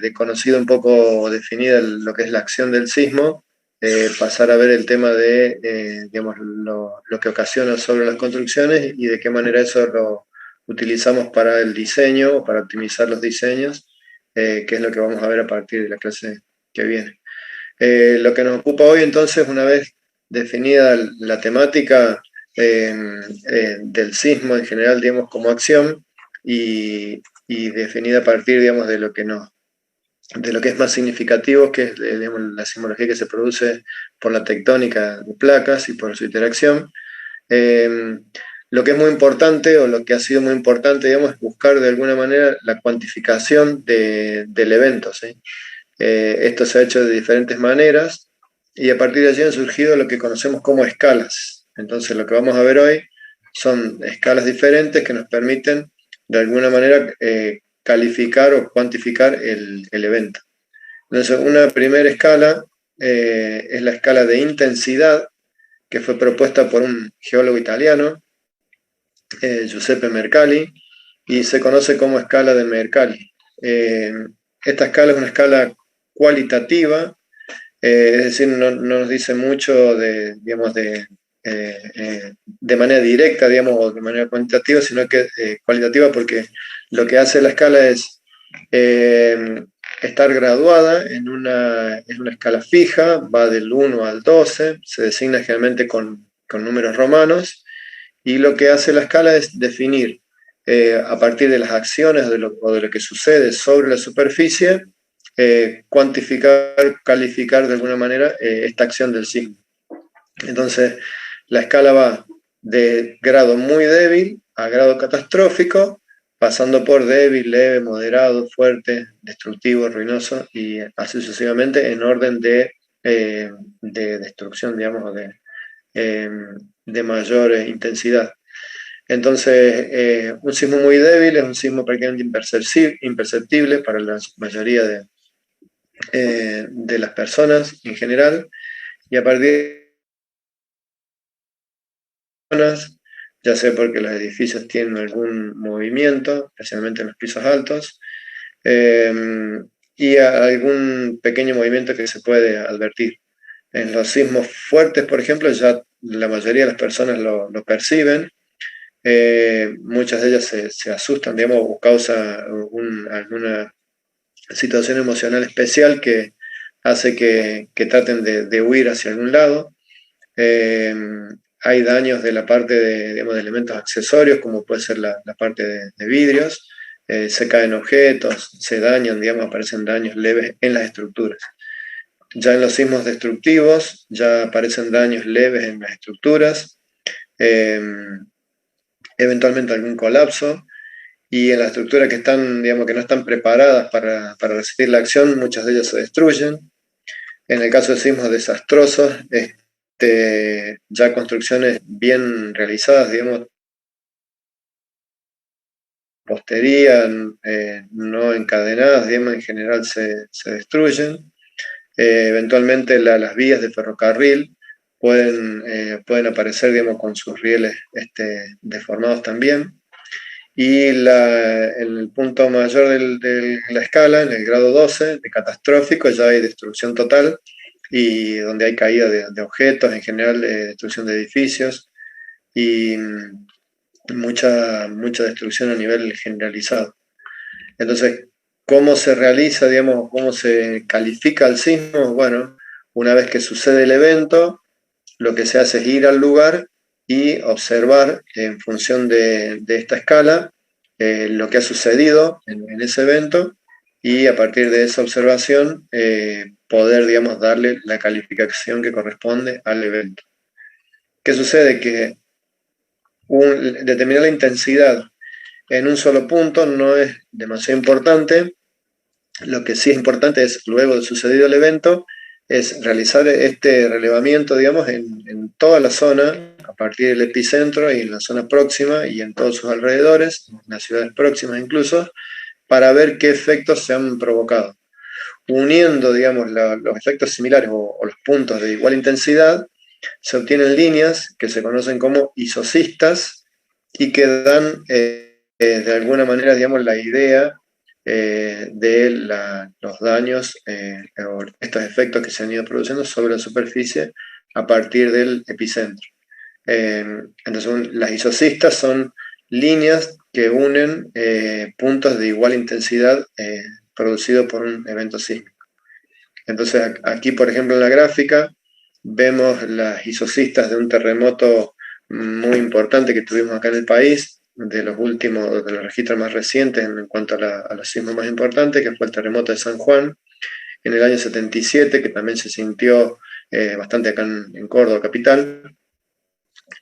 de conocido un poco definida lo que es la acción del sismo, pasar a ver el tema de digamos, lo que ocasiona sobre las construcciones y de qué manera eso lo utilizamos para el diseño o para optimizar los diseños, que es lo que vamos a ver a partir de la clase que viene. Lo que nos ocupa hoy entonces, una vez definida la temática del sismo en general, digamos, como acción y definida a partir, digamos, de lo que es más significativo, que es digamos, la sismología que se produce por la tectónica de placas y por su interacción. Lo que es muy importante, o lo que ha sido muy importante, digamos, es buscar de alguna manera la cuantificación del evento, ¿sí? Esto se ha hecho de diferentes maneras y a partir de allí han surgido lo que conocemos como escalas. Entonces lo que vamos a ver hoy son escalas diferentes que nos permiten de alguna manera calificar o cuantificar el evento. Entonces una primera escala es la escala de intensidad, que fue propuesta por un geólogo italiano, Giuseppe Mercalli, y se conoce como escala de Mercalli. Esta escala es una escala cualitativa, es decir, no nos dice mucho digamos, de manera directa, digamos, o de manera cuantitativa, sino que cualitativa, porque lo que hace la escala es estar graduada en una escala fija, va del 1 al 12, se designa generalmente con números romanos, y lo que hace la escala es definir a partir de las acciones o de lo que sucede sobre la superficie, cuantificar, calificar de alguna manera esta acción del sismo. Entonces, la escala va de grado muy débil a grado catastrófico, pasando por débil, leve, moderado, fuerte, destructivo, ruinoso, y así sucesivamente en orden de destrucción, digamos, de mayor intensidad. Entonces, un sismo muy débil es un sismo prácticamente imperceptible para la mayoría de las personas en general, y a partir de zonas, ya sea porque los edificios tienen algún movimiento, especialmente en los pisos altos, y algún pequeño movimiento que se puede advertir. En los sismos fuertes, por ejemplo, ya la mayoría de las personas lo perciben. Muchas de ellas se asustan, digamos, o causa alguna situación emocional especial que hace que traten de huir hacia algún lado. Hay daños de la parte digamos, de elementos accesorios, como puede ser la parte de vidrios. Se caen objetos, se dañan, digamos, aparecen daños leves en las estructuras. Ya en los sismos destructivos ya aparecen daños leves en las estructuras, eventualmente algún colapso, y en las estructuras que están, digamos, que no están preparadas para resistir la acción, muchas de ellas se destruyen. En el caso de sismos desastrosos, ya construcciones bien realizadas, digamos, postería, no encadenadas, digamos, en general se destruyen. Eventualmente las vías de ferrocarril pueden aparecer, digamos, con sus rieles deformados también. Y en el punto mayor de la escala, en el grado 12, de catastrófico, ya hay destrucción total, y donde hay caída de objetos, en general destrucción de edificios, y mucha destrucción a nivel generalizado. Entonces, ¿cómo se realiza, digamos, cómo se califica el sismo? Bueno, una vez que sucede el evento, lo que se hace es ir al lugar y observar en función de esta escala lo que ha sucedido en ese evento, y a partir de esa observación poder, digamos, darle la calificación que corresponde al evento. ¿Qué sucede? Que determinar la intensidad en un solo punto no es demasiado importante. Lo que sí es importante es, luego de sucedido el evento, es realizar este relevamiento, digamos, en toda la zona, a partir del epicentro y en la zona próxima y en todos sus alrededores, en las ciudades próximas incluso, para ver qué efectos se han provocado. Uniendo, digamos, los efectos similares o los puntos de igual intensidad, se obtienen líneas que se conocen como isocistas y que dan de alguna manera, digamos, la idea de los daños o estos efectos que se han ido produciendo sobre la superficie a partir del epicentro. Entonces, las isocistas son líneas que unen puntos de igual intensidad producidos por un evento sísmico. Entonces, aquí, por ejemplo, en la gráfica, vemos las isocistas de un terremoto muy importante que tuvimos acá en el país, de los registros más recientes en cuanto a los sismos más importantes, que fue el terremoto de San Juan en el año 77, que también se sintió bastante acá en Córdoba, capital.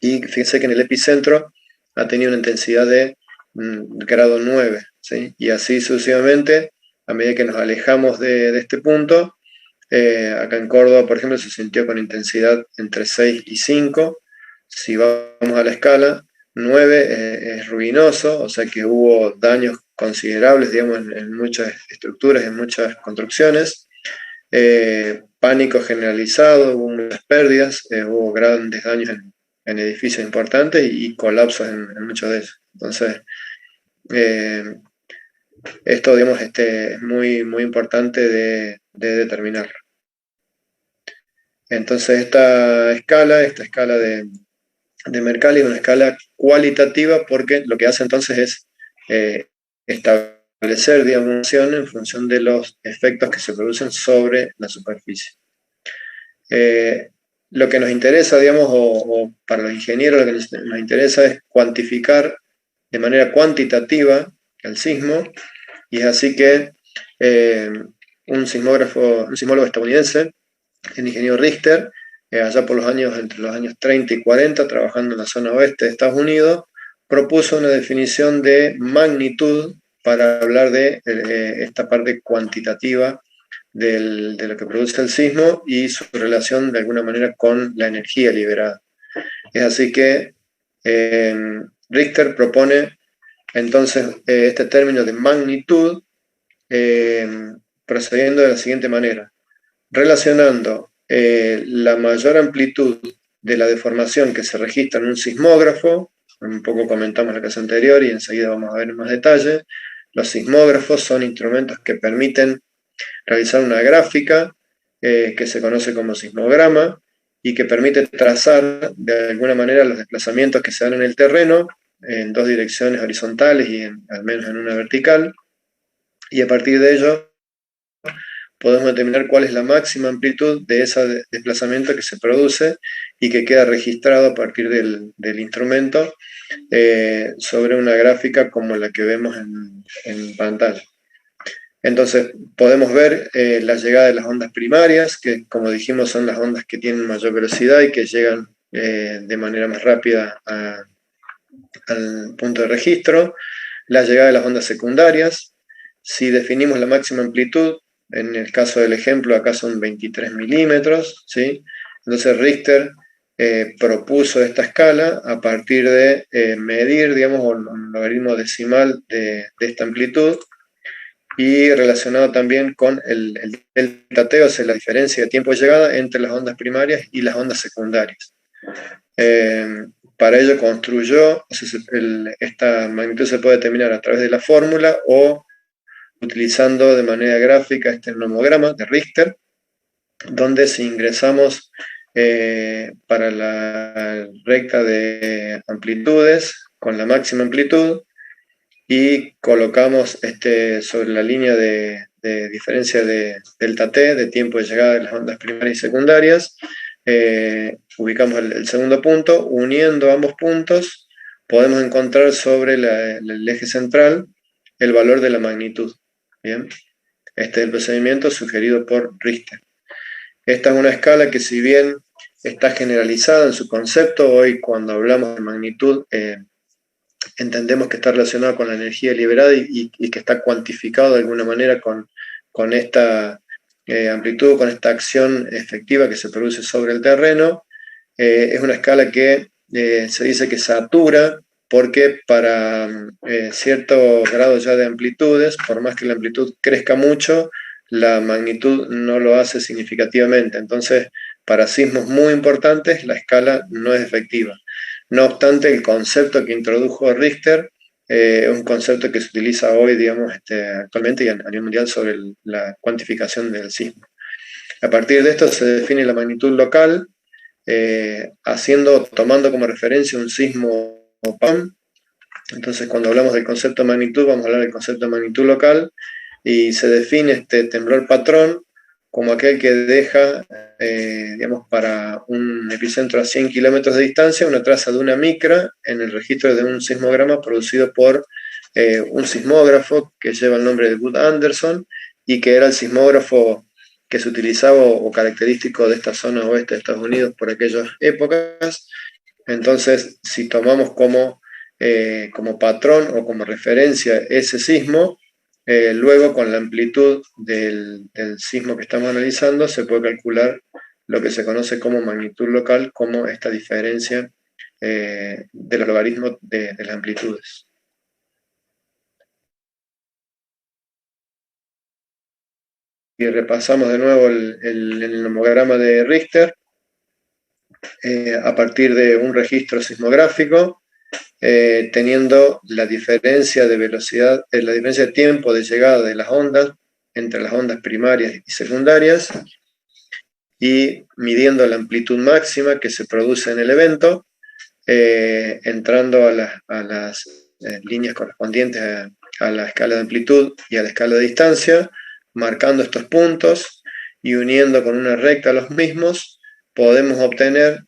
Y fíjense que en el epicentro ha tenido una intensidad de grado 9, ¿sí? Y así sucesivamente, a medida que nos alejamos de este punto, acá en Córdoba, por ejemplo, se sintió con intensidad entre 6 y 5. Si vamos a la escala, 9 es ruinoso, o sea que hubo daños considerables, digamos, en muchas estructuras, en muchas construcciones. Pánico generalizado, hubo muchas pérdidas, hubo grandes daños en edificios importantes y colapsos en muchos de ellos. Entonces, esto, digamos, es muy, muy importante de determinar. Entonces, esta escala de Mercalli es una escala cualitativa porque lo que hace entonces es establecer, digamos, una función en función de los efectos que se producen sobre la superficie. Lo que nos interesa, digamos, o para los ingenieros lo que nos interesa es cuantificar de manera cuantitativa el sismo, y es así que un sismólogo estadounidense, el ingeniero Richter, allá por entre los años 30 y 40, trabajando en la zona oeste de Estados Unidos, propuso una definición de magnitud para hablar de esta parte cuantitativa de lo que produce el sismo y su relación de alguna manera con la energía liberada. Es así que Richter propone entonces este término de magnitud procediendo de la siguiente manera: relacionando la mayor amplitud de la deformación que se registra en un sismógrafo. Un poco comentamos la clase anterior y enseguida vamos a ver en más detalle. Los sismógrafos son instrumentos que permiten realizar una gráfica que se conoce como sismograma y que permite trazar de alguna manera los desplazamientos que se dan en el terreno en dos direcciones horizontales y al menos en una vertical, y a partir de ello podemos determinar cuál es la máxima amplitud de ese desplazamiento que se produce y que queda registrado a partir del instrumento sobre una gráfica como la que vemos en pantalla. Entonces podemos ver la llegada de las ondas primarias, que como dijimos son las ondas que tienen mayor velocidad y que llegan de manera más rápida al punto de registro. La llegada de las ondas secundarias. Si definimos la máxima amplitud, en el caso del ejemplo acá son 23 milímetros, ¿sí? Entonces Richter propuso esta escala a partir de medir, digamos, un logaritmo decimal de esta amplitud, y relacionado también con el delta T, o sea, la diferencia de tiempo de llegada entre las ondas primarias y las ondas secundarias. Para ello construyó, o sea, esta magnitud se puede determinar a través de la fórmula o utilizando de manera gráfica este nomograma de Richter, donde si ingresamos para la recta de amplitudes con la máxima amplitud y colocamos sobre la línea de diferencia de delta T, de tiempo de llegada de las ondas primarias y secundarias, ubicamos el segundo punto. Uniendo ambos puntos podemos encontrar sobre el eje central el valor de la magnitud. Bien, este es el procedimiento sugerido por Richter. Esta es una escala que, si bien está generalizada en su concepto, hoy cuando hablamos de magnitud entendemos que está relacionado con la energía liberada y que está cuantificado de alguna manera con esta amplitud, con esta acción efectiva que se produce sobre el terreno. Es una escala que se dice que satura, porque para cierto grado ya de amplitudes, por más que la amplitud crezca mucho, la magnitud no lo hace significativamente. Entonces, para sismos muy importantes, la escala no es efectiva. No obstante, el concepto que introdujo Richter un concepto que se utiliza hoy, digamos, actualmente y a nivel mundial sobre la cuantificación del sismo. A partir de esto se define la magnitud local, tomando como referencia un sismo PAM. Entonces, cuando hablamos del concepto de magnitud, vamos a hablar del concepto de magnitud local, y se define este temblor patrón como aquel que deja, digamos, para un epicentro a 100 kilómetros de distancia, una traza de una micra en el registro de un sismograma producido por un sismógrafo que lleva el nombre de Wood Anderson, y que era el sismógrafo que se utilizaba o característico de esta zona oeste de Estados Unidos por aquellas épocas. Entonces, si tomamos como patrón o como referencia ese sismo, luego con la amplitud del sismo que estamos analizando se puede calcular lo que se conoce como magnitud local, como esta diferencia de los logaritmos de las amplitudes. Y repasamos de nuevo el nomograma de Richter a partir de un registro sismográfico, teniendo la diferencia de velocidad, la diferencia de tiempo de llegada de las ondas entre las ondas primarias y secundarias, y midiendo la amplitud máxima que se produce en el evento, entrando a las líneas correspondientes a la escala de amplitud y a la escala de distancia, marcando estos puntos y uniendo con una recta los mismos, podemos obtener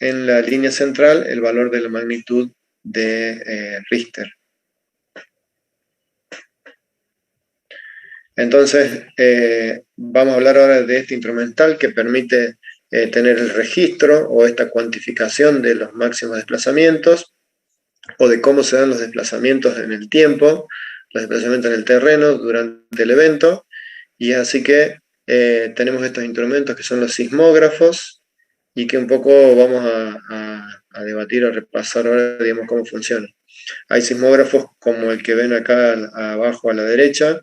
en la línea central el valor de la magnitud de Richter. Entonces, vamos a hablar ahora de este instrumental que permite tener el registro o esta cuantificación de los máximos desplazamientos, o de cómo se dan los desplazamientos en el tiempo, los desplazamientos en el terreno durante el evento. Y así que tenemos estos instrumentos que son los sismógrafos, y que un poco vamos a debatir o repasar ahora, digamos, cómo funcionan. Hay sismógrafos como el que ven acá abajo a la derecha,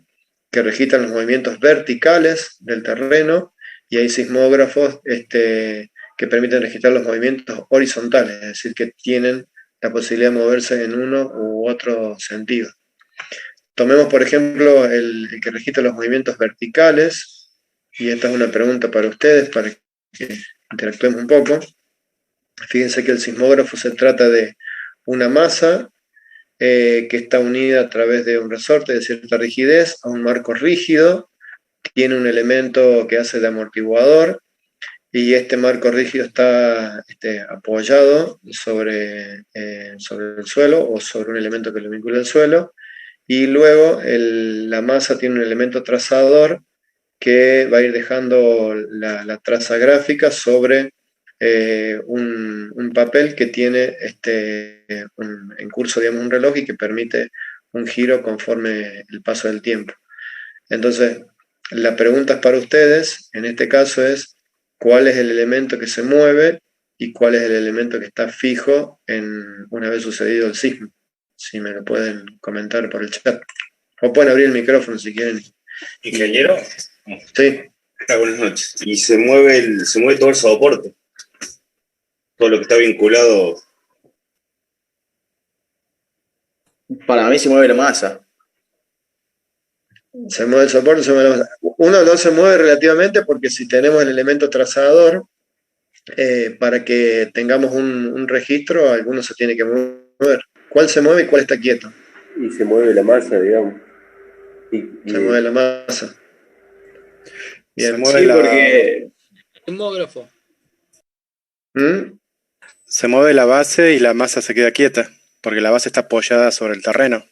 que registran los movimientos verticales del terreno, y hay sismógrafos que permiten registrar los movimientos horizontales, es decir, que tienen la posibilidad de moverse en uno u otro sentido. Tomemos, por ejemplo, el que registra los movimientos verticales, y esta es una pregunta para ustedes, para que interactuemos un poco. Fíjense que el sismógrafo se trata de una masa que está unida a través de un resorte de cierta rigidez a un marco rígido, tiene un elemento que hace de amortiguador, y este marco rígido está apoyado sobre el suelo o sobre un elemento que lo vincula al suelo, y luego la masa tiene un elemento trazador que va a ir dejando la traza gráfica sobre un papel que tiene en curso, digamos, un reloj, y que permite un giro conforme el paso del tiempo. Entonces, la pregunta para ustedes, en este caso, es cuál es el elemento que se mueve y cuál es el elemento que está fijo una vez sucedido el sismo. Si me lo pueden comentar por el chat. O pueden abrir el micrófono si quieren. ¿Ingeniero? Sí. Buenas noches. Y se mueve todo el soporte. Todo lo que está vinculado. Para mí se mueve la masa. Se mueve el soporte, se mueve la masa. Uno no se mueve relativamente, porque si tenemos el elemento trazador, para que tengamos un registro, alguno se tiene que mover. ¿Cuál se mueve y cuál está quieto? Y se mueve la masa, digamos. Se mueve la masa. Bien, se mueve porque... Sismógrafo. Se mueve la base y la masa se queda quieta, porque la base está apoyada sobre el terreno.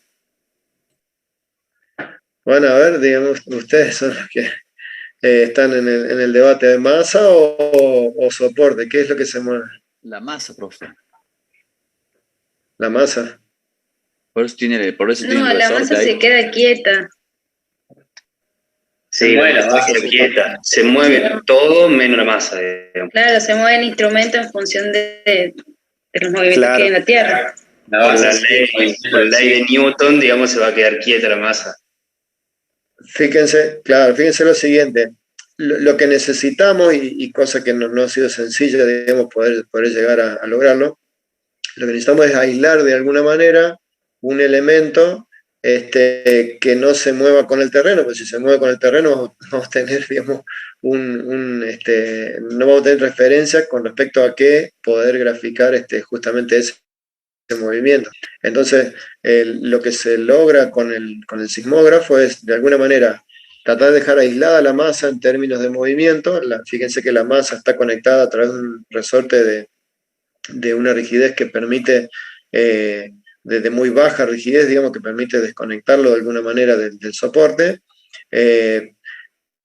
Bueno, a ver, digamos, ustedes son los que están en el debate de masa o soporte. ¿Qué es lo que se mueve? La masa, profe. La masa. Por eso tiene el la masa ahí. Se queda quieta. Sí, la masa se queda quieta. Se mueve todo menos la masa. Digamos. Claro, se mueve el instrumento en función de los movimientos que hay en la Tierra. Con la ley de Newton, digamos, se va a quedar quieta la masa. Fíjense lo siguiente. Lo que necesitamos, y cosa que no ha sido sencilla, digamos, poder llegar a lograrlo, lo que necesitamos es aislar de alguna manera un elemento que no se mueva con el terreno, porque si se mueve con el terreno vamos a tener, digamos, no vamos a tener referencia con respecto a qué poder graficar justamente ese movimiento. Entonces, lo que se logra con el sismógrafo es, de alguna manera, tratar de dejar aislada la masa en términos de movimiento. Fíjense que la masa está conectada a través de un resorte de una rigidez que permite, de muy baja rigidez, digamos, que permite desconectarlo de alguna manera del soporte,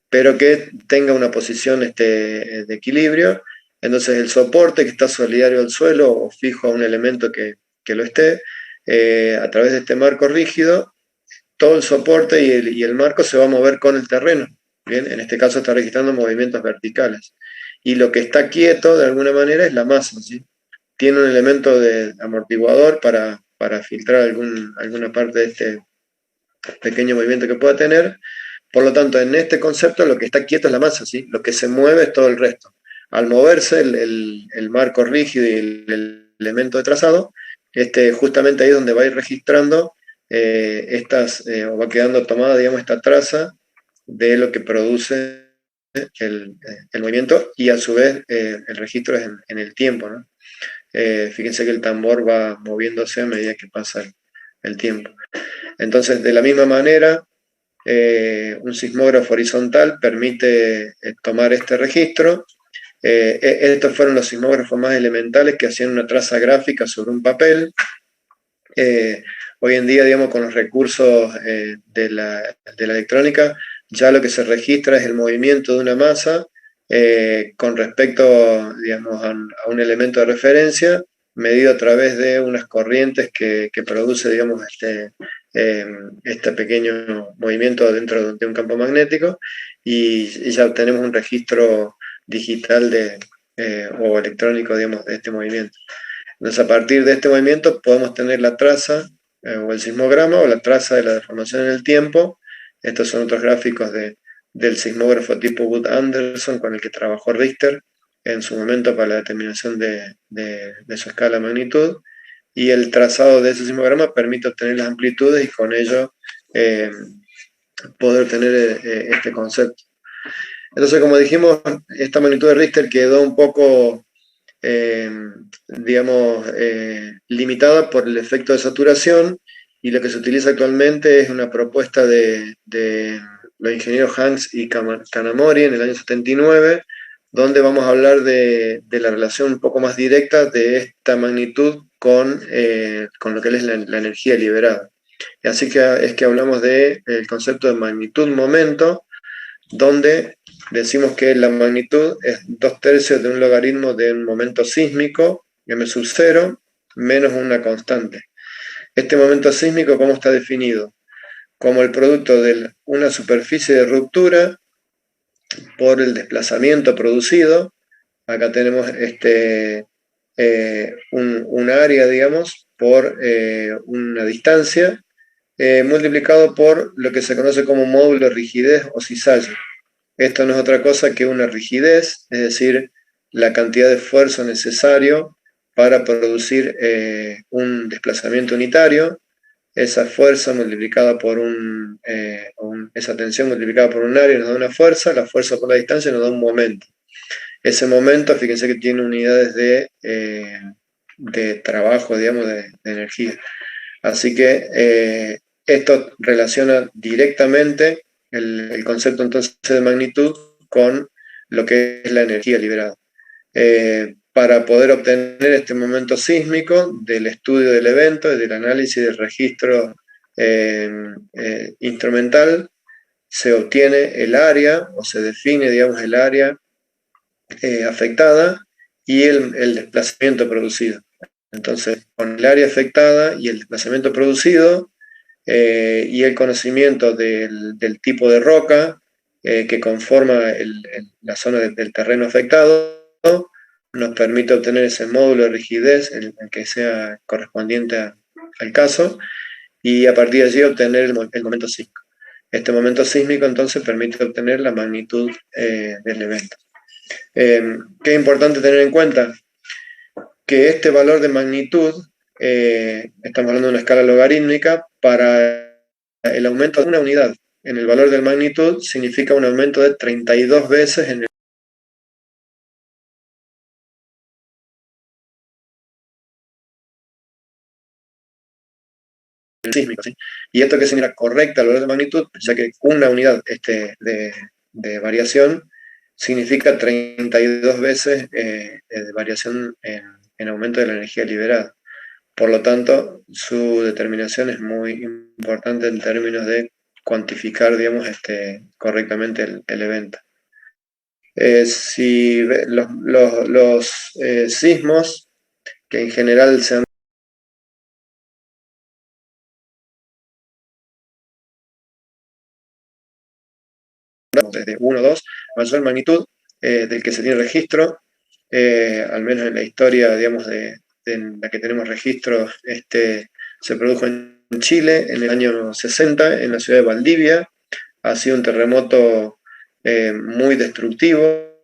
pero que tenga una posición de equilibrio. Entonces el soporte que está solidario al suelo o fijo a un elemento que lo esté, a través de este marco rígido, todo el soporte y el marco se va a mover con el terreno. Bien, en este caso está registrando movimientos verticales. Y lo que está quieto, de alguna manera, es la masa, ¿sí? Tiene un elemento de amortiguador para filtrar alguna parte de este pequeño movimiento que pueda tener. Por lo tanto, en este concepto lo que está quieto es la masa, ¿sí? Lo que se mueve es todo el resto. Al moverse el marco rígido y el elemento de trazado, justamente ahí es donde va a ir registrando o va quedando tomada, digamos, esta traza de lo que produce el movimiento, y a su vez el registro es en el tiempo, ¿no? Fíjense que el tambor va moviéndose a medida que pasa el tiempo. Entonces, de la misma manera, un sismógrafo horizontal permite tomar este registro. Estos fueron los sismógrafos más elementales que hacían una traza gráfica sobre un papel. Hoy en día, digamos, con los recursos de la electrónica, ya lo que se registra es el movimiento de una masa con respecto, digamos, a un elemento de referencia, medido a través de unas corrientes que produce, digamos, este pequeño movimiento dentro de un campo magnético, y ya obtenemos un registro digital o electrónico, digamos, de este movimiento. Entonces, a partir de este movimiento podemos tener la traza o el sismograma o la traza de la deformación en el tiempo. Estos son otros gráficos del sismógrafo tipo Wood-Anderson con el que trabajó Richter en su momento para la determinación de su escala de magnitud, y el trazado de ese sismograma permite obtener las amplitudes y con ello poder obtener este concepto. Entonces, como dijimos, esta magnitud de Richter quedó un poco, digamos, limitada por el efecto de saturación, y lo que se utiliza actualmente es una propuesta de los ingenieros Hanks y Kanamori en el año 79, donde vamos a hablar de la relación un poco más directa de esta magnitud con lo que es la energía liberada. Y así que es que hablamos del concepto de magnitud-momento, donde decimos que la magnitud es 2/3 de un logaritmo de un momento sísmico, m sub 0, menos una constante. Este momento sísmico, ¿cómo está definido? Como el producto de una superficie de ruptura por el desplazamiento producido. Acá tenemos un área, digamos, por una distancia, multiplicado por lo que se conoce como módulo de rigidez o cisalle. Esto no es otra cosa que una rigidez, es decir, la cantidad de esfuerzo necesario para producir un desplazamiento unitario. Esa fuerza multiplicada por esa tensión multiplicada por un área nos da una fuerza, la fuerza por la distancia nos da un momento. Ese momento, fíjense que tiene unidades de trabajo, digamos, de energía. Así que esto relaciona directamente el concepto entonces de magnitud con lo que es la energía liberada. Para poder obtener este momento sísmico del estudio del evento y del análisis del registro instrumental, se obtiene el área, o se define, digamos, el área afectada y el desplazamiento producido. Entonces, con el área afectada y el desplazamiento producido y el conocimiento del tipo de roca que conforma la zona del terreno afectado, nos permite obtener ese módulo de rigidez, el que sea correspondiente al caso, y a partir de allí obtener el momento sísmico. Este momento sísmico entonces permite obtener la magnitud del evento. ¿Qué es importante tener en cuenta? Que este valor de magnitud estamos hablando de una escala logarítmica, para el aumento de una unidad en el valor de magnitud significa un aumento de 32 veces en el sísmico, ¿sí? ¿Y esto qué significa? Correcta el valor de magnitud, ya que una unidad de variación significa 32 veces de variación en aumento de la energía liberada. Por lo tanto, su determinación es muy importante en términos de cuantificar, digamos, correctamente el evento. Si los sismos, que en general se han desde 1 o 2, mayor magnitud del que se tiene registro, al menos en la historia, digamos, de la que tenemos registro, se produjo en Chile en el año 60, en la ciudad de Valdivia. Ha sido un terremoto muy destructivo,